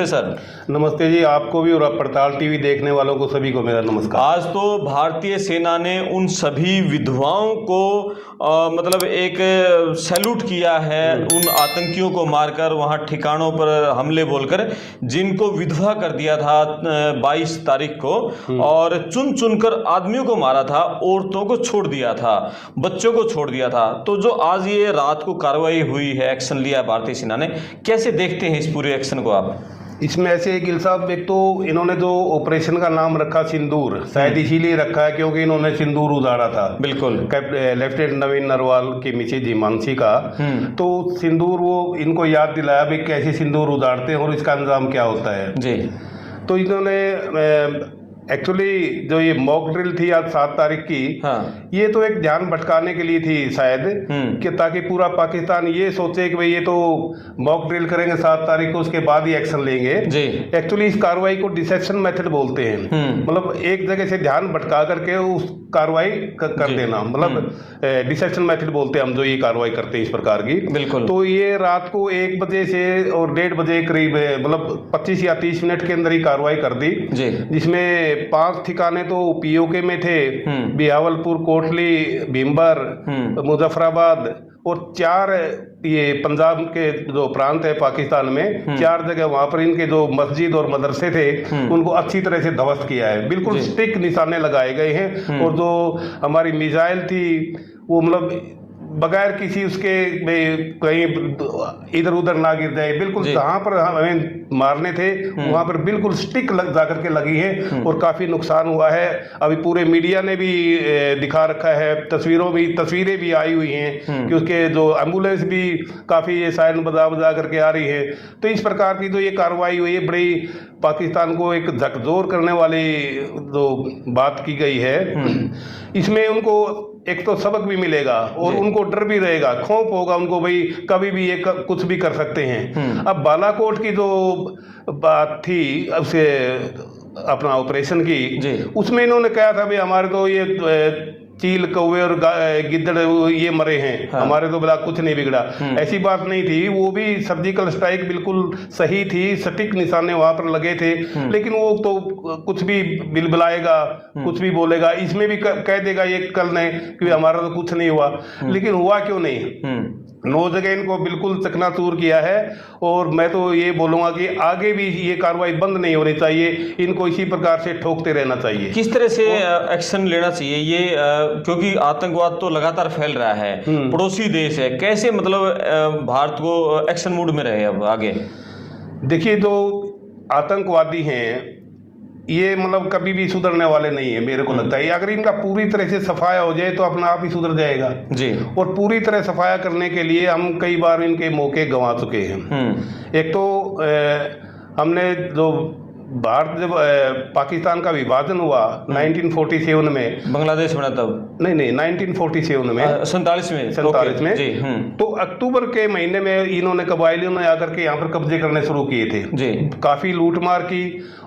Sir. नमस्ते जी, आपको भी और पड़ताल टीवी देखने वालों को सभी को मेरा नमस्कार। आज तो भारतीय सेना ने उन सभी विधवाओं को मतलब एक सैल्यूट किया है, उन आतंकियों को मारकर वहां ठिकानों पर हमले बोलकर, जिनको विधवा कर दिया था 22 तारीख को, और चुन चुनकर आदमियों को मारा था, औरतों को छोड़ दिया था, बच्चों को छोड़ दिया था। तो जो आज ये रात को कार्रवाई हुई है, एक्शन लिया है भारतीय सेना ने, कैसे देखते हैं इस पूरे एक्शन को आप? इसमें ऐसे गिल साहब, एक तो इन्होंने जो ऑपरेशन का नाम रखा सिंदूर, शायद इसीलिए रखा है क्योंकि इन्होंने सिंदूर उजाड़ा था। बिल्कुल। लेफ्टिनेंट नवीन नरवाल की मिसेज हिमांशी का, तो सिंदूर वो इनको याद दिलाया भी कैसे सिंदूर उजाड़ते हैं और इसका अंजाम क्या होता है जी। तो इन्होंने एक्चुअली जो ये मॉक ड्रिल थी आज 7 तारीख की, हाँ। ये तो एक ध्यान भटकाने के लिए थी शायद, कि ताकि पूरा पाकिस्तान ये सोचे कि भाई ये तो मॉक ड्रिल करेंगे 7 तारीख को, उसके बाद ही एक्शन लेंगे जी। एक्चुअली इस कार्रवाई को डिसेप्शन मेथड बोलते हैं, मतलब एक जगह से ध्यान भटका करके उस कार्रवाई कर देना, मतलब डिसेप्शन मेथड बोलते हैं हम जो ये कार्रवाई करते हैं इस प्रकार की। बिल्कुल। तो ये रात को 1 बजे से और 1:30 बजे करीब, मतलब 25 या 30 मिनट के अंदर ही कार्रवाई कर दी, जिसमें 5 ठिकाने तो पीओके में थे, बिहावलपुर, कोटली, भीमबर, मुजफ्फराबाद, और 4 ये पंजाब के जो प्रांत है पाकिस्तान में, 4 जगह वहां पर इनके जो मस्जिद और मदरसे थे उनको अच्छी तरह से ध्वस्त किया है। बिल्कुल स्टिक निशाने लगाए गए हैं, और जो हमारी मिसाइल थी वो मतलब बगैर किसी उसके कहीं इधर उधर ना गिर जाए, बिल्कुल जहां पर हमें मारने थे वहां पर बिल्कुल स्टिक जा करके लगी है, और काफी नुकसान हुआ है। अभी पूरे मीडिया ने भी दिखा रखा है, तस्वीरें भी आई हुई हैं कि उसके जो एम्बुलेंस भी काफी ये सायरन बजा बजा करके आ रही है। तो इस प्रकार की जो ये कार्रवाई हुई है, बड़ी पाकिस्तान को एक झकझोर करने वाली जो बात की गई है, इसमें उनको एक तो सबक भी मिलेगा और उनको डर भी रहेगा, खौफ होगा उनको, भाई कभी भी ये कुछ भी कर सकते हैं। अब बालाकोट की जो बात थी उससे अपना ऑपरेशन की, उसमें इन्होंने कहा था भाई हमारे तो ये चील, कौवे और गिद्दड़ ये मरे हैं, हमारे तो बिल्कुल कुछ नहीं बिगड़ा, ऐसी बात नहीं थी। वो भी सर्जिकल स्ट्राइक बिल्कुल सही थी, सटीक निशाने वहां पर लगे थे, लेकिन वो तो कुछ भी बिलबिलाएगा, कुछ भी बोलेगा, इसमें भी कह देगा ये कल ने कि हमारा तो कुछ नहीं हुआ, लेकिन हुआ क्यों नहीं? 9 जगह इनको बिल्कुल चकनाचूर किया है, और मैं तो ये बोलूंगा कि आगे भी ये कार्रवाई बंद नहीं होनी चाहिए, इनको इसी प्रकार से ठोकते रहना चाहिए। किस तरह से एक्शन लेना चाहिए ये, क्योंकि आतंकवाद तो लगातार फैल रहा है, पड़ोसी देश है, कैसे मतलब भारत को एक्शन मूड में रहे अब आगे? देखिए, जो आतंकवादी हैं ये मतलब कभी भी सुधरने वाले नहीं है, मेरे को लगता है। अगर इनका पूरी तरह से सफाया हो जाए तो अपना आप ही सुधर जाएगा जी। और पूरी तरह सफाया करने के लिए हम कई बार इनके मौके गंवा चुके हैं। एक तो हमने जो भारत जब पाकिस्तान का विभाजन हुआ 1947 में, बांग्लादेश बना तब नहीं 1947 में, 47 में तो अक्टूबर के महीने में इन्होंने कबायलियों ने आकर के यहाँ पर कब्जे करने शुरू किए थे जी। काफी लूटमार की,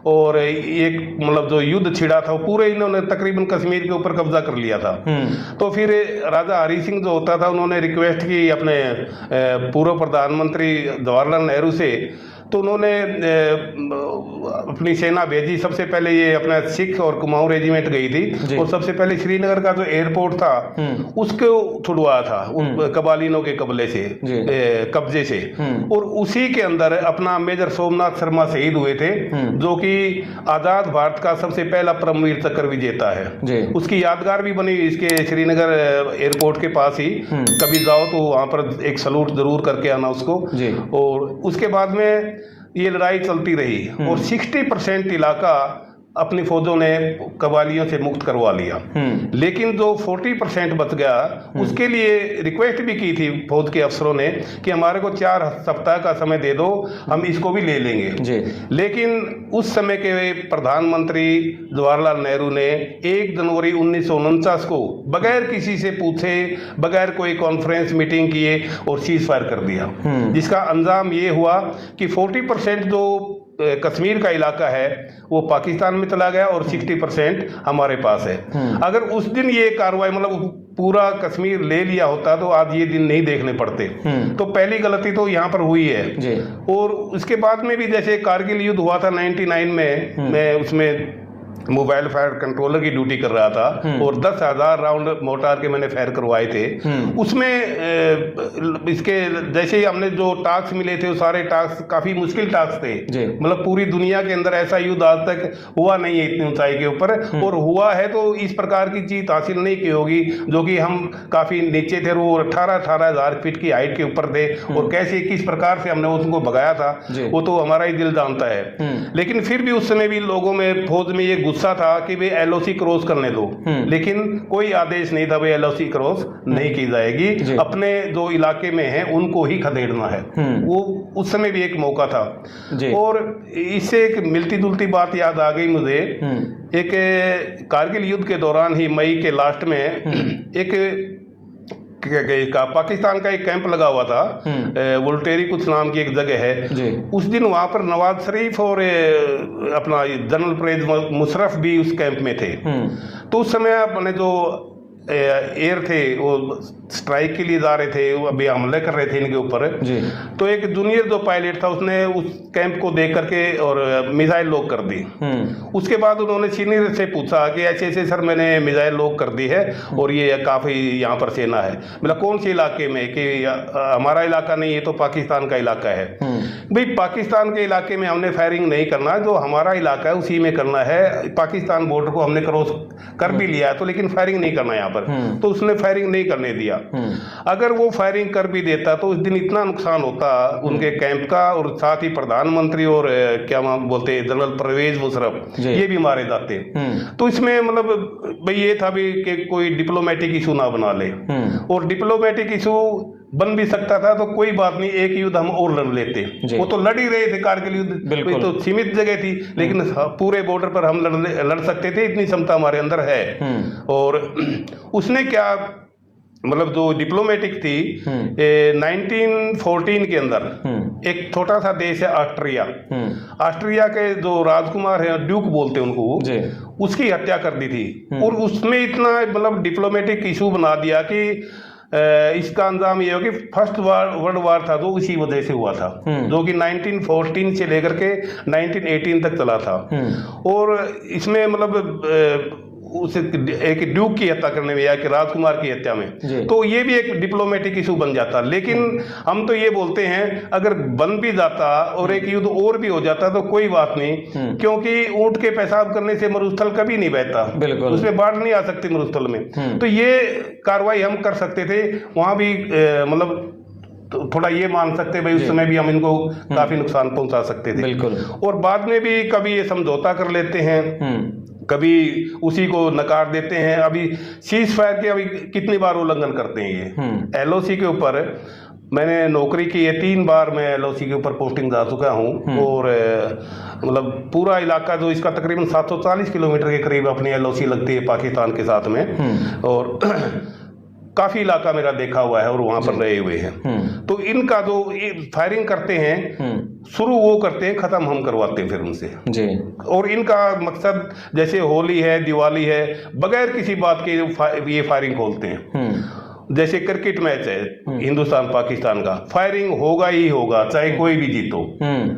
और एक मतलब जो युद्ध छिड़ा था वो पूरे इन्होंने तकरीबन कश्मीर के ऊपर कब्जा कर लिया था। तो फिर राजा हरि सिंह जो होता था, उन्होंने रिक्वेस्ट की अपने पूर्व प्रधानमंत्री जवाहरलाल नेहरू से, तो उन्होंने अपनी सेना भेजी। सबसे पहले ये अपना सिख और कुमाऊं रेजिमेंट गई थी, और सबसे पहले श्रीनगर का जो एयरपोर्ट था उसको छुड़वाया था कबालिनों के कब्जे से, और उसी के अंदर अपना मेजर सोमनाथ शर्मा शहीद हुए थे, जो कि आजाद भारत का सबसे पहला परमवीर चक्र विजेता है। उसकी यादगार भी बनी इसके श्रीनगर एयरपोर्ट के पास ही, कभी जाओ तो वहां पर एक सलूट जरूर करके आना उसको। और उसके बाद में ये लड़ाई चलती रही, और 60% इलाका अपनी फौजों ने कबालियों से मुक्त करवा लिया, लेकिन जो 40% बच गया उसके लिए रिक्वेस्ट भी की थी फौज के अफसरों ने कि हमारे को 4 सप्ताह का समय दे दो, हम इसको भी ले लेंगे। लेकिन उस समय के प्रधानमंत्री जवाहरलाल नेहरू ने 1 जनवरी 1949 को बगैर किसी से पूछे, बगैर कोई कॉन्फ्रेंस मीटिंग किए और सीज फायर कर दिया, जिसका अंजाम ये हुआ कि 40% जो कश्मीर का इलाका है वो पाकिस्तान में चला गया और 60% हमारे पास है। अगर उस दिन ये कार्रवाई मतलब पूरा कश्मीर ले लिया होता तो आज ये दिन नहीं देखने पड़ते। तो पहली गलती तो यहाँ पर हुई है। और उसके बाद में भी जैसे कारगिल युद्ध हुआ था 99 में, मैं उसमें मोबाइल फायर कंट्रोलर की ड्यूटी कर रहा था और 10,000 राउंड मोर्टार के मैंने फायर करवाए थे। उसमें इसके जैसे ही हमने जो टास्क मिले थे वो सारे टास्क काफी मुश्किल टास्क थे। मतलब पूरी दुनिया के अंदर ऐसा युद्ध आज तक हुआ नहीं है इतनी ऊंचाई के ऊपर, और हुआ है तो इस प्रकार की जीत हासिल नहीं की होगी जो कि हम काफी नीचे थे, वो 18,000 फीट की हाइट के ऊपर थे और कैसे किस प्रकार से हमने उनको भगाया था वो तो हमारा ही दिल जानता है। लेकिन फिर भी उस समय भी लोगों में फौज में ये गुस्सा था कि वे एलओसी क्रॉस करने दो, लेकिन कोई आदेश नहीं था वे एलओसी क्रॉस नहीं की जाएगी, अपने जो इलाके में है उनको ही खदेड़ना है। वो उस समय भी एक मौका था। और इससे एक मिलती जुलती बात याद आ गई मुझे। एक कारगिल युद्ध के दौरान ही मई के लास्ट में एक पाकिस्तान का एक कैंप लगा हुआ था, वोल्टेरी कुछ नाम की एक जगह है। उस दिन वहां पर नवाज शरीफ और अपना जनरल परवेज मुशर्रफ भी उस कैंप में थे। तो उस समय अपने जो एयर थे वो स्ट्राइक के लिए जा रहे थे, वो अभी हमले कर रहे थे इनके ऊपर। तो एक जूनियर जो पायलट था उसने उस कैंप को देख करके और मिसाइल लॉक कर दी। उसके बाद उन्होंने सीनियर से पूछा कि ऐसे ऐसे सर मैंने मिसाइल लॉक कर दी है और ये काफी यहाँ पर सेना है। मतलब कौन से इलाके में? कि हमारा इलाका नहीं, ये तो पाकिस्तान का इलाका है। भाई पाकिस्तान के इलाके में हमने फायरिंग नहीं करना, जो हमारा इलाका है उसी में करना है। पाकिस्तान बॉर्डर को हमने क्रॉस कर भी लिया है तो लेकिन फायरिंग नहीं करना यहाँ पर। तो उसने फायरिंग नहीं करने दिया। अगर वो फायरिंग कर भी देता तो उस दिन इतना नुकसान होता उनके कैंप का, और साथ ही प्रधानमंत्री और क्या बोलते हैं जनरल परवेज मुशर्रफ ये भी मारे जाते। तो इसमें मतलब भाई ये था भी कि कोई डिप्लोमेटिक इशू ना बना ले, और डिप्लोमेटिक इशू बन भी सकता था तो कोई बात नहीं, एक युद्ध हम और लड़ लेते। वो तो लड़ ही रहे थे कारगिल युद्ध, तो सीमित जगह थी लेकिन पूरे बॉर्डर पर हम लड़ सकते थे, इतनी क्षमता हमारे अंदर है। और उसने क्या मतलब जो डिप्लोमेटिक थी 1914 के अंदर एक छोटा सा देश है ऑस्ट्रिया। ऑस्ट्रिया के जो राजकुमार है ड्यूक बोलते हैं उनको, उसकी हत्या कर दी थी। और उसमें इतना मतलब डिप्लोमेटिक इशू बना दिया कि इसका अंजाम ये हो कि फर्स्ट वर्ल्ड वार था जो इसी वजह से हुआ था, जो कि 1914 से लेकर के 1918 तक चला था। और इसमें मतलब उस एक ड्यूक की हत्या करने में या कि राजकुमार की हत्या में, तो ये भी एक डिप्लोमेटिक इशू बन जाता। लेकिन हम तो ये बोलते हैं अगर बन भी जाता और एक युद्ध और भी हो जाता तो कोई बात नहीं, क्योंकि ऊंट के पेशाब करने से मरुस्थल कभी नहीं बहता, उसमें बाढ़ नहीं आ सकती मरुस्थल में। तो ये कार्रवाई हम कर सकते थे वहां भी, मतलब तो थोड़ा ये मान सकते भाई उस समय भी हम इनको काफी नुकसान पहुंचा सकते थे। और बाद में भी कभी ये समझौता कर लेते हैं, कभी उसी को नकार देते हैं। अभी सीज फायर के अभी कितनी बार उल्लंघन करते हैं ये एलओसी के ऊपर। मैंने नौकरी की है 3 बार, मैं एलओसी के ऊपर पोस्टिंग जा चुका हूँ। और मतलब पूरा इलाका जो इसका तकरीबन 740 किलोमीटर के करीब अपनी एलओसी लगती है पाकिस्तान के साथ में, और काफी इलाका मेरा देखा हुआ है और वहां पर रहे हुए हैं। तो इनका जो फायरिंग करते हैं शुरू वो करते हैं, खत्म हम करवाते हैं फिर उनसे जी। और इनका मकसद जैसे होली है, दिवाली है, बगैर किसी बात के ये फायरिंग खोलते हैं। जैसे क्रिकेट मैच है हिंदुस्तान पाकिस्तान का, फायरिंग होगा ही होगा चाहे कोई भी जीतो।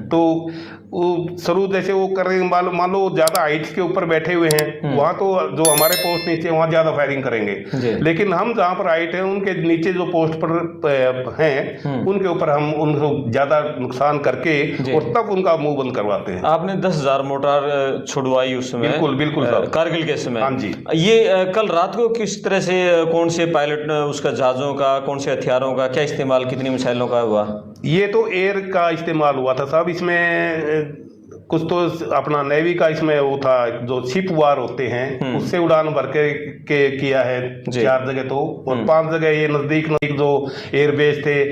तो वो शुरू जैसे वो कर रहे हैं, मान लो ज्यादा हाइट्स के ऊपर बैठे हुए हैं, वहां तो जो हमारे पोस्ट नीचे वहां ज्यादा फायरिंग करेंगे। लेकिन हम जहां पर हाइट है उनके नीचे जो पोस्ट पर हैं उनके ऊपर हम उनको ज्यादा नुकसान करके और तब उनका मुंह बंद करवाते हैं। आपने 10,000 मोटार छुड़वाई उस समय? बिल्कुल बिल्कुल साहब, कारगिल के समय। हाँ जी। ये कल रात को किस तरह से, कौन से पायलट उसका जहाजों का, कौन से हथियारों का क्या इस्तेमाल, कितनी मिसाइलों का हुआ? ये तो एयर का इस्तेमाल हुआ था साहब। इसमें कुछ तो अपना नेवी का इसमें वो था, जो शिप वार होते हैं उससे उड़ान भर के किया है 4 जगह तो, और 5 जगह ये नजदीक जो एयरबेस थे।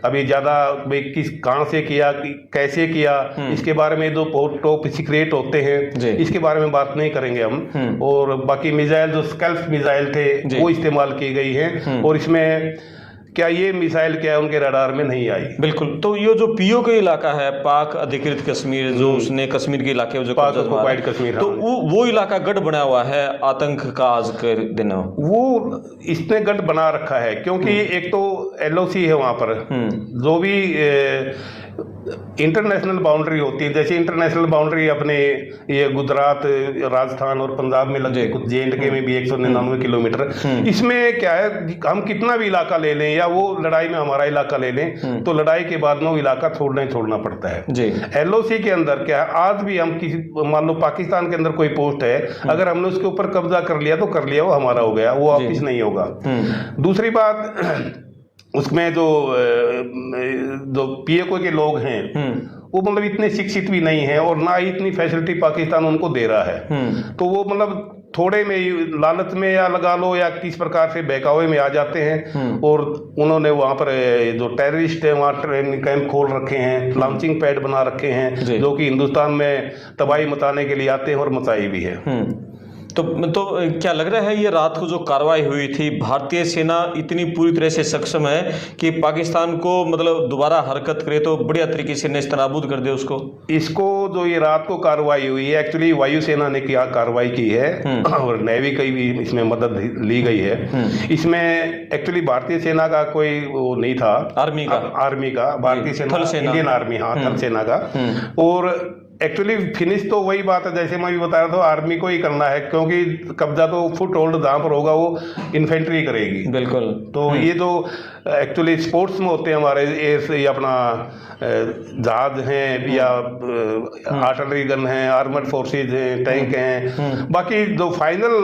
अभी ज्यादा किस कहाँ से किया, कैसे किया, इसके बारे में जो टॉप सीक्रेट होते हैं इसके बारे में बात नहीं करेंगे हम। और बाकी मिसाइल जो स्कल्फ मिसाइल थे वो इस्तेमाल की गई है। और इसमें क्या ये मिसाइल क्या है उनके रडार में नहीं आई। बिल्कुल। तो ये जो पीओके इलाका है, पाक अधिकृत कश्मीर, जो उसने कश्मीर के इलाके जो पाक ऑक्युपाइड कश्मीर, तो वो इलाका गढ़ बना हुआ है आतंक का आज के दिन। वो इसने गढ़ बना रखा है क्योंकि एक तो एलओसी है वहां पर, जो भी इंटरनेशनल बाउंड्री होती है, जैसे इंटरनेशनल बाउंड्री अपने ये गुजरात, राजस्थान और पंजाब में लगते, कुछ JNK में भी 199 किलोमीटर। इसमें क्या है, हम कितना भी इलाका ले लें या वो लड़ाई में हमारा इलाका ले लें तो लड़ाई के बाद में वो इलाका छोड़ना पड़ता है। LOC के अंदर क्या है, आज भी हम किसी, मान लो पाकिस्तान के अंदर कोई पोस्ट है, अगर हमने उसके ऊपर कब्जा कर लिया तो कर लिया, वो हमारा हो गया, वो वापिस नहीं होगा। दूसरी बात, उसमें जो POK के लोग हैं वो मतलब इतने शिक्षित भी नहीं है और ना ही इतनी फैसिलिटी पाकिस्तान उनको दे रहा है, तो वो मतलब थोड़े में लालच में या लगा लो या किस प्रकार से बहकावे में आ जाते हैं। और उन्होंने वहां पर जो टेररिस्ट है वहां ट्रेनिंग कैंप खोल रखे हैं, लॉन्चिंग पैड बना रखे हैं, जो कि हिंदुस्तान में तबाही मचाने के लिए आते हैं और मचाई भी है। तो क्या लग रहा है ये रात को जो कार्रवाई हुई थी, भारतीय सेना इतनी पूरी तरह से सक्षम है कि पाकिस्तान को मतलब दोबारा हरकत करे तो बढ़िया तरीके से नेस्तनाबूद कर दे उसको? इसको जो ये रात को कार्रवाई हुई है, एक्चुअली वायुसेना ने क्या कार्रवाई की है और नेवी की भी इसमें मदद ली गई है। इसमें एक्चुअली भारतीय सेना का कोई वो नहीं था, आर्मी का भारतीय सेना, इंडियन आर्मी, हाँ, थल सेना का। और एक्चुअली फिनिश तो वही बात है जैसे मैं भी बता रहा था, आर्मी को ही करना है, क्योंकि कब्जा तो फुट होल्ड जहां पर होगा वो इन्फेंट्री करेगी। बिल्कुल। तो ये जो एक्चुअली स्पोर्ट्स में होते हैं हमारे, ये अपना जहाज हैं या आर्टिलरी गन है, आर्मर्ड फोर्सेज हैं, टैंक हैं, बाकी जो फाइनल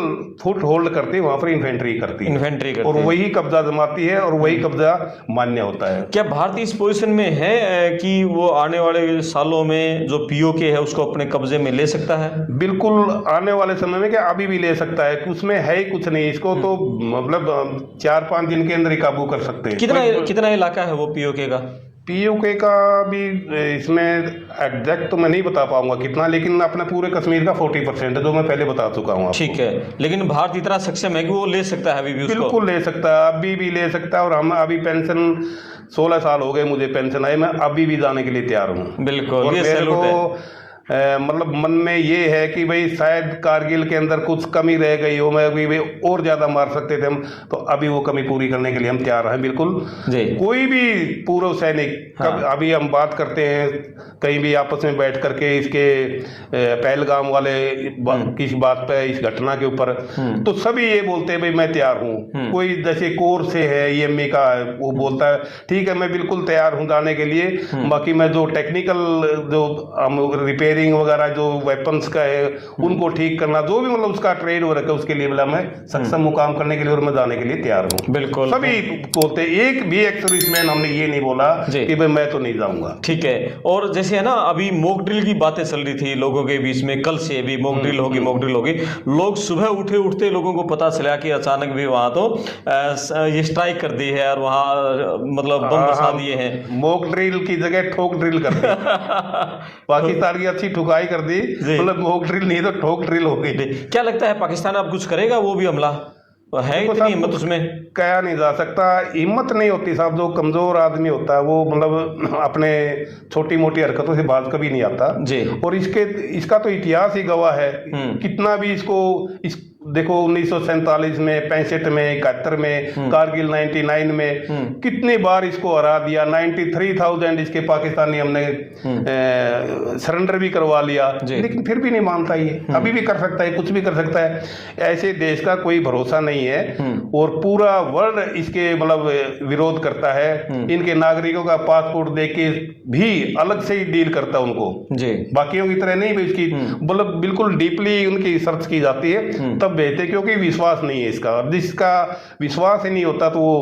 फुट होल्ड करती है वहां पर इन्फेंट्री करती है और वही कब्जा जमाती है और वही कब्जा मान्य होता है। क्या भारत इस पोजीशन में है कि वो आने वाले सालों में जो POK है उसको अपने कब्जे में ले सकता है? बिल्कुल, आने वाले समय में क्या अभी भी ले सकता है, उसमें है ही कुछ नहीं, इसको तो मतलब 4-5 दिन के अंदर ही काबू कर सकते हैं। कितना इलाका है वो POK का? POK का भी इसमें एग्जैक्ट तो मैं नहीं बता पाऊंगा कितना, लेकिन अपने पूरे कश्मीर का 40% है, जो मैं पहले बता चुका हूँ। ठीक है, लेकिन भारत इतना सक्षम है कि वो ले सकता है अभी भी उसको? बिल्कुल ले सकता है, अभी भी ले सकता है। और हम अभी पेंशन 16 साल हो गए मुझे पेंशन आए, मैं अभी भी जाने के लिए तैयार हूँ। बिल्कुल, ये सैल्यूट है। मतलब मन में ये है कि भाई शायद कारगिल के अंदर कुछ कमी रह गई हो, मैं अभी और ज्यादा मार सकते थे हम, तो अभी वो कमी पूरी करने के लिए हम तैयार हैं। बिल्कुल जी। कोई भी पूर्व सैनिक, अभी हम बात करते हैं कहीं भी आपस में बैठ करके इसके पहलगाम वाले किसी बात पे, इस घटना के ऊपर, तो सभी ये बोलते हैं भाई मैं तैयार हूँ। कोई जैसे कोर से है EMA का, वो बोलता है ठीक है मैं बिल्कुल तैयार हूँ जाने के लिए, बाकी मैं जो टेक्निकल जो रिपेयरिंग वगैरह जो वेपन्स का है उनको ठीक करना, जो भी मतलब उसका ट्रेड हो रखा है उसके लिए बोला मैं सक्षम मुकाम करने के लिए और मैं जाने के लिए तैयार हूँ। बिल्कुल, सभी बोलते, एक भी एक्स-सर्विसमैन हमने ये नहीं बोला कि भाई मैं तो नहीं जाऊंगा। ठीक है। और जैसे है ना अभी मॉक ड्रिल की बातें चल रही थी लोगों के बीच में, कल से भी मॉक ड्रिल होगी। लोग सुबह उठते लोगों को पता चला कि अचानक भी वहां तो ये स्ट्राइक कर दी है और वहां मतलब बम बसा दिए हैं। मॉक ड्रिल की जगह ठोक ड्रिल कर दी पाकिस्तान की अच्छी ठुकाई कर दी, मतलब मॉक ड्रिल नहीं तो ठोक ड्रिल हो गई। क्या लगता है पाकिस्तान अब कुछ करेगा, वो भी हमला है? इतनी हिम्मत उसमें कहा नहीं जा सकता, हिम्मत नहीं होती साहब। जो कमजोर आदमी होता है वो मतलब अपने छोटी मोटी हरकतों से बाज कभी नहीं आता जी। और इसका तो इतिहास ही गवाह है, कितना भी इसको देखो 1947 में, 65 में, 71 में, कारगिल 99 में, कितनी बार इसको हरा दिया। 93,000 इसके पाकिस्तानी हमने सरेंडर भी करवा लिया, लेकिन फिर भी नहीं मानता ये, अभी भी कर सकता है, कुछ भी कर सकता है। ऐसे देश का कोई भरोसा नहीं है और पूरा वर्ल्ड इसके मतलब विरोध करता है। इनके नागरिकों का पासपोर्ट देके भी अलग से ही डील करता है उनको जी, बाकियों की तरह नहीं। इसकी मतलब बिल्कुल डीपली उनकी सर्च की जाती है तब भेजते, क्योंकि विश्वास नहीं है इसका। जिसका विश्वास ही नहीं होता तो वो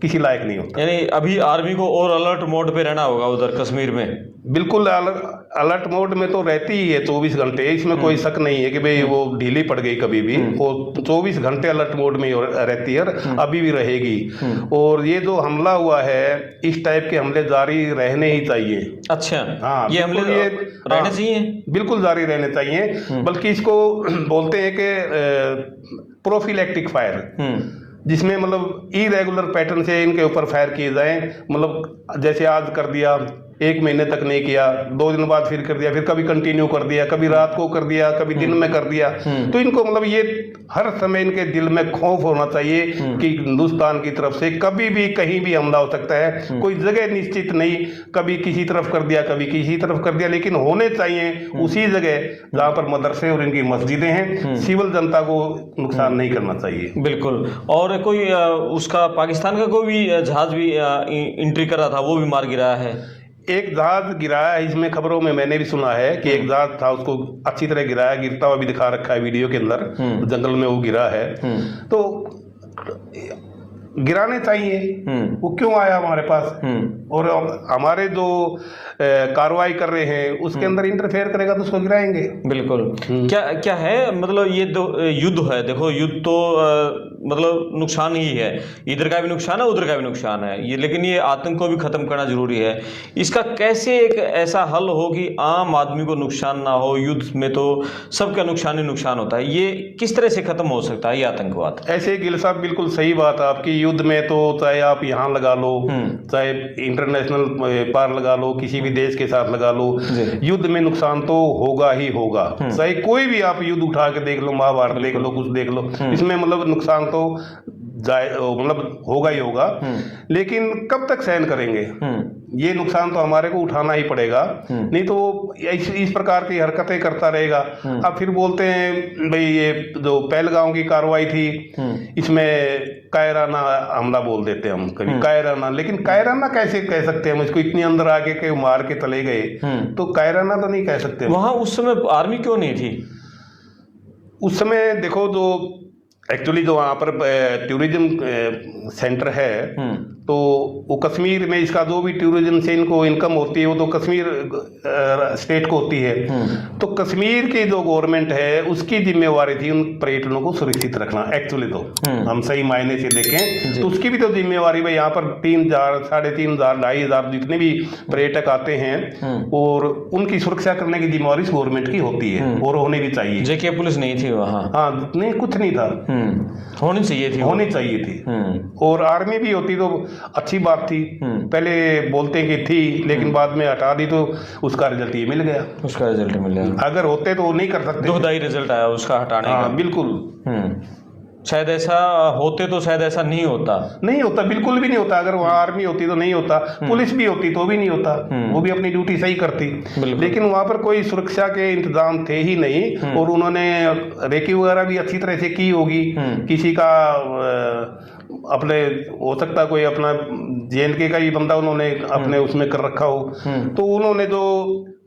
किसी लायक नहीं होता। यानी अभी आर्मी को और अलर्ट मोड पे रहना होगा उधर कश्मीर में। बिल्कुल अलर्ट मोड में तो रहती ही है 24 घंटे, इसमें कोई शक नहीं है कि भाई वो ढीली पड़ गई कभी भी, वो 24 घंटे अलर्ट मोड में रहती है, अभी भी रहेगी। और ये जो हमला हुआ है, इस टाइप के हमले जारी रहने ही चाहिए। अच्छा, हाँ, ये हमले रहने चाहिए, बिल्कुल जारी रहने चाहिए। बल्कि इसको बोलते हैं कि प्रोफिलैक्टिक फायर, जिसमें मतलब इरेगुलर पैटर्न से इनके ऊपर फायर किए जाएं। मतलब जैसे आज कर दिया, 1 महीने तक नहीं किया, 2 दिन बाद फिर कर दिया, फिर कभी कंटिन्यू कर दिया, कभी रात को कर दिया, कभी दिन में कर दिया। तो इनको मतलब ये हर समय इनके दिल में खौफ होना चाहिए कि हिंदुस्तान की तरफ से कभी भी कहीं भी हमला हो सकता है। कोई जगह निश्चित नहीं, कभी किसी तरफ कर दिया, कभी किसी तरफ कर दिया, लेकिन होने चाहिए उसी जगह जहाँ पर मदरसे और इनकी मस्जिदें हैं। सिविल जनता को नुकसान नहीं करना चाहिए। बिल्कुल। और कोई उसका पाकिस्तान का कोई भी जहाज भी एंट्री कर रहा था, वो भी मार गिराया है। एक जहाज गिराया है, इसमें खबरों में मैंने भी सुना है कि एक जहाज था, उसको अच्छी तरह गिराया, गिरता हुआ भी दिखा रखा है वीडियो के अंदर, जंगल में वो गिरा है। तो गिराने चाहिए, वो क्यों आया हमारे पास, और हमारे जो कार्रवाई कर रहे हैं उसके अंदर इंटरफेयर करेगा तो उसको गिराएंगे। बिल्कुल। क्या है मतलब ये युद्ध है, देखो युद्ध तो मतलब नुकसान ही है, इधर का भी नुकसान है उधर का भी नुकसान है ये, लेकिन ये आतंक को भी खत्म करना जरूरी है। इसका कैसे एक ऐसा हल हो कि आम आदमी को नुकसान ना हो? युद्ध में तो सबका नुकसान ही नुकसान होता है, ये किस तरह से खत्म हो सकता है ये आतंकवाद? ऐसे गिल साहब बिल्कुल सही बात है आपकी। युद्ध में तो चाहे आप यहाँ लगा लो, चाहे इंटरनेशनल पार लगा लो, किसी भी देश के साथ लगा लो, युद्ध में नुकसान तो होगा ही होगा। चाहे कोई भी आप युद्ध उठा के देख लो, महाभारत देख लो, कुछ देख लो, इसमें मतलब नुकसान तो मतलब होगा ही होगा। लेकिन कब तक सहन करेंगे? ये नुकसान तो हमारे को उठाना ही पड़ेगा, नहीं तो इस प्रकार की हरकतें करता रहेगा। अब फिर बोलते हैं भाई ये जो पहलगांव की कार्रवाई थी इसमें कायराना हमला बोल देते हैं हम, कभी कायराना, लेकिन कायराना कैसे कह सकते हैं हम इसको? इतनी अंदर आके के मार के चले गए तो कायराना तो नहीं कह सकते। वहां उस समय आर्मी क्यों नहीं थी? उस समय देखो, जो एक्चुअली जो वहाँ पर टूरिज्म सेंटर है, तो वो कश्मीर में इसका जो भी टूरिज्म से इनको इनकम होती है वो तो कश्मीर स्टेट को होती है। तो कश्मीर की जो गवर्नमेंट है उसकी जिम्मेवारी थी उन पर्यटनों को सुरक्षित रखना। एक्चुअली तो हम सही मायने से देखें तो उसकी भी तो जिम्मेवारी भाई, यहाँ पर 3,000, 3,500, 2,500 जितने भी पर्यटक आते हैं और उनकी सुरक्षा करने की जिम्मेवारी गवर्नमेंट की होती है और होनी भी चाहिए। जेके पुलिस नहीं थी वहाँ? हाँ, नहीं, कुछ नहीं था। होनी चाहिए थी। और आर्मी भी होती तो अच्छी बात थी। पहले बोलते हैं कि थी, लेकिन बाद में हटा दी तो उसका रिजल्ट ये मिल गया। अगर होते तो वो नहीं कर सकते। दुखदाई रिजल्ट आया उसका हटाने का। बिल्कुल। शायद ऐसा होते तो शायद ऐसा नहीं होता, बिल्कुल भी नहीं होता। अगर वहाँ आर्मी होती तो नहीं होता, पुलिस भी होती तो भी नहीं होता, वो भी अपनी ड्यूटी सही करती। लेकिन वहाँ पर कोई सुरक्षा के इंतजाम थे ही नहीं, और उन्होंने रेकी वगैरह भी अच्छी तरह से की होगी। किसी का अपने हो सकता कोई अपना JNK का ही बंदा उन्होंने अपने उसमें कर रखा हो, तो उन्होंने जो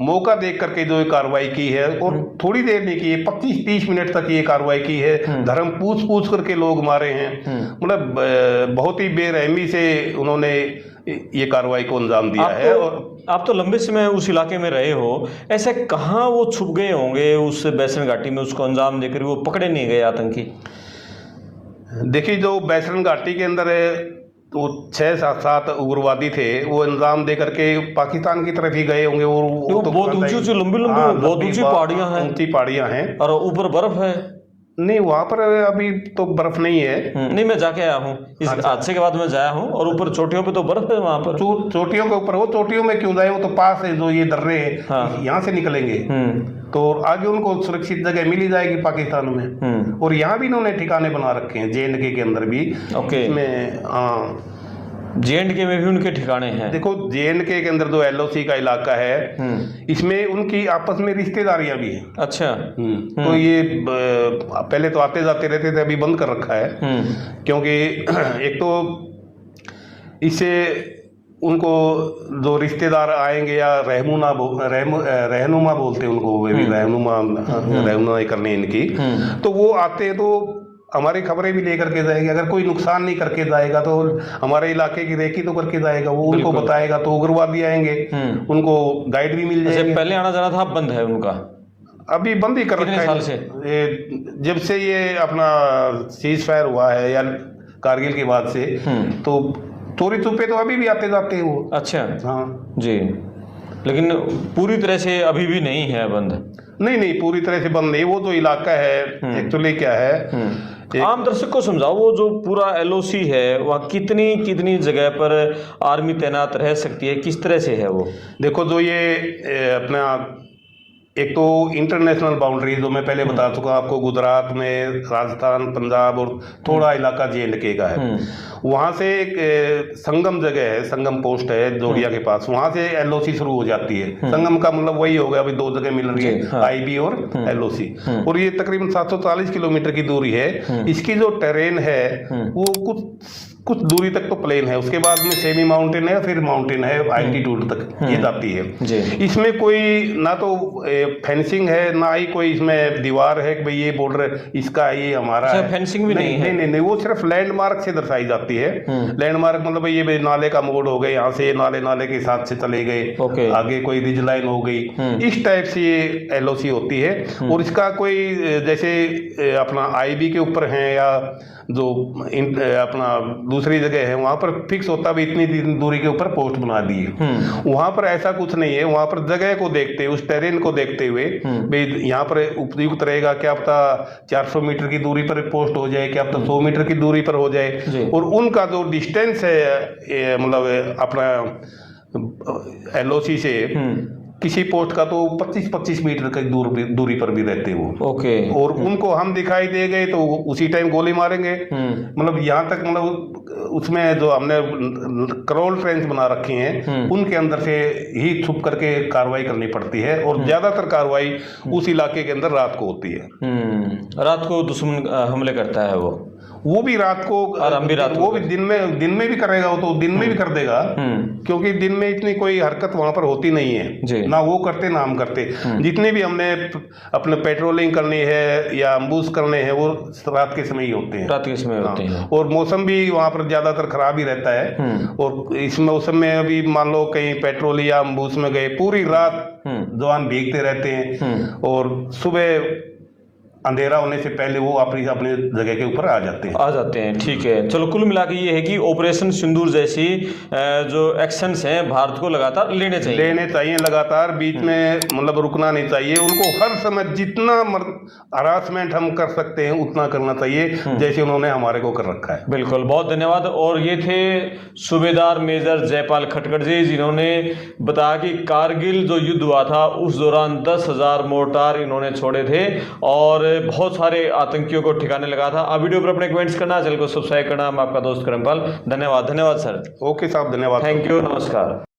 मौका देख करके जो कार्रवाई की है, और थोड़ी देर नहीं की है, 25-30 मिनट तक ये कार्रवाई की है। धर्म पूछ करके लोग मारे हैं, मतलब बहुत ही बेरहमी से उन्होंने ये कार्रवाई को अंजाम दिया है। और आप तो लंबे समय उस इलाके में रहे हो, ऐसे कहाँ वो छुप गए होंगे उस बैसन घाटी में, उसको अंजाम देकर वो पकड़े नहीं गए आतंकी? देखिए, जो बैसन घाटी के अंदर है तो 6-7 उग्रवादी थे, वो अंजाम दे करके पाकिस्तान की तरफ ही गए होंगे। और वो तो बहुत ऊंची लंबी बहुत ऊंची पहाड़ियां हैं, ऊंची पहाड़ियां हैं, और ऊपर बर्फ है। नहीं, वहाँ पर अभी तो बर्फ नहीं है। नहीं, मैं जाके आया हूँ, इस हादसे के बाद मैं जाया हूँ, और ऊपर चोटियों पे तो बर्फ है। वहाँ पर चोटियों के ऊपर, वो चोटियों में क्यों जाए, वो तो पास है, जो ये दर्रे हैं यहाँ से निकलेंगे तो आगे उनको सुरक्षित जगह मिली जाएगी पाकिस्तान में। और यहाँ भी इन्होंने ठिकाने बना रखे हैं, JNK के अंदर भी। इसमें JNK में भी उनके ठिकाने हैं। देखो, JNK के अंदर जो LOC का इलाका है, इसमें उनकी आपस में रिश्तेदारियां भी हैं। अच्छा। तो ये पहले तो आते जाते रहते थे, अभी बंद कर रखा है, क्योंकि एक तो इससे उनको जो रिश्तेदार आएंगे या रहनुमा बोलते हैं उनको, वे भी रहनुमा करने इनकी, तो वो आते हैं तो हमारी खबरें भी लेकर के जाएंगे। अगर कोई नुकसान नहीं करके जाएगा तो हमारे इलाके की रेकी तो करके जाएगा, वो उनको बताएगा तो उग्रवादी आएंगे, उनको गाइड भी मिल जाएगा। पहले आना जाना था, बंद है उनका, अभी बंद ही कर रखा है। साल से जब से ये अपना सीज फायर हुआ है या कारगिल के बाद से, तो चोरी छुपे तो अभी भी आते जाते हैं वो। अच्छा। हाँ जी। लेकिन पूरी तरह से अभी भी नहीं है बंद। नहीं, पूरी तरह से बंद नहीं। वो जो इलाका है एक्चुअली क्या है, आम दर्शक को समझाओ, वो जो पूरा एलओसी है वहाँ कितनी कितनी जगह पर आर्मी तैनात रह सकती है, किस तरह से है वो? देखो, जो ये अपना एक तो इंटरनेशनल बाउंड्री जो मैं पहले बता चुका आपको, गुजरात में, राजस्थान, पंजाब और थोड़ा इलाका जे&के का है। वहाँ से एक संगम जगह है, संगम पोस्ट है जोड़िया के पास, वहाँ से एलओसी शुरू हो जाती है। संगम का मतलब वही हो गया, अभी दो जगह मिल रही है, आईबी और एलओसी, और ये तकरीबन 740 किलोमीटर की दूरी है। इसकी जो टेरेन है वो कुछ दूरी तक तो प्लेन है, उसके बाद में सेमी माउंटेन है, फिर माउंटेन है आल्टीट्यूड तक ये जाती है। इसमें कोई ना तो फेंसिंग है, ना ही कोई इसमें दीवार है कि भाई ये बॉर्डर इसका है, ये हमारा है। फेंसिंग भी नहीं है? नहीं, वो सिर्फ लैंडमार्क से दर्शाई जाती है। लैंडमार्क मतलब ये नाले का मोड़ हो गए, यहाँ से नाले के साथ से चले गए, आगे कोई रिज लाइन हो गई, इस टाइप से ये एलओसी होती है। और इसका कोई जैसे अपना आईबी के ऊपर है या जो अपना दूसरी जगह है वहां पर फिक्स होता भी इतनी दूरी के ऊपर पोस्ट बना दिए। वहां पर ऐसा कुछ नहीं है। वहां पर जगह को देखते हुए, उस टेरेन को देखते हुए, भाई यहाँ पर उपयुक्त रहेगा, क्या पता 400 मीटर की दूरी पर पोस्ट हो जाए, क्या पता 100 मीटर की दूरी पर हो जाए। और उनका जो डिस्टेंस है मतलब अपना एलओसी से किसी पोस्ट का तो 25-25 मीटर की दूरी पर भी रहते वो। और उनको हम दिखाई दे गए तो उसी टाइम गोली मारेंगे। मतलब यहाँ तक मतलब उसमें जो हमने क्रॉल ट्रेंच बना रखी हैं उनके अंदर से ही छुप करके कार्रवाई करनी पड़ती है। और ज्यादातर कार्रवाई उस इलाके के अंदर रात को होती है। रात को दुश्मन हमले करता है वो भी रात को, और हम भी रात वो भी दिन में भी करेगा, वो तो दिन में भी कर देगा, क्योंकि दिन में इतनी कोई हरकत वहां पर होती नहीं है, ना वो करते ना हम करते। जितने भी हमने अपने पेट्रोलिंग करनी है या अम्बूस करने हैं वो रात के समय ही होते हैं। रात के समय होते हैं। और मौसम भी वहां पर ज्यादातर खराब ही रहता है। और इस मौसम में अभी मान लो कहीं पेट्रोल या अम्बूस में गए, पूरी रात जवान भीगते रहते हैं और सुबह अंधेरा होने से पहले वो अपनी जगह के ऊपर आ जाते हैं। ठीक है, चलो कुल मिला के ये है कि ऑपरेशन सिंदूर जैसी जो एक्शंस हैं भारत को लगातार लेने चाहिए लगातार, बीच में मतलब रुकना नहीं चाहिए। उनको हर समय जितना हरासमेंट हम कर सकते हैं उतना करना चाहिए, जैसे उन्होंने हमारे को कर रखा है। बिल्कुल, बहुत धन्यवाद। और ये थे सूबेदार मेजर जयपाल खटखड़ जी, जिन्होंने बताया कि कारगिल जो युद्ध हुआ था उस दौरान 10,000 मोर्टार इन्होंने छोड़े थे और बहुत सारे आतंकियों को ठिकाने लगा था। आप वीडियो पर अपने कमेंट्स करना, चैनल को सब्सक्राइब करना। मैं आपका दोस्त करमपाल, धन्यवाद सर। ओके साहब, धन्यवाद, थैंक यू, नमस्कार।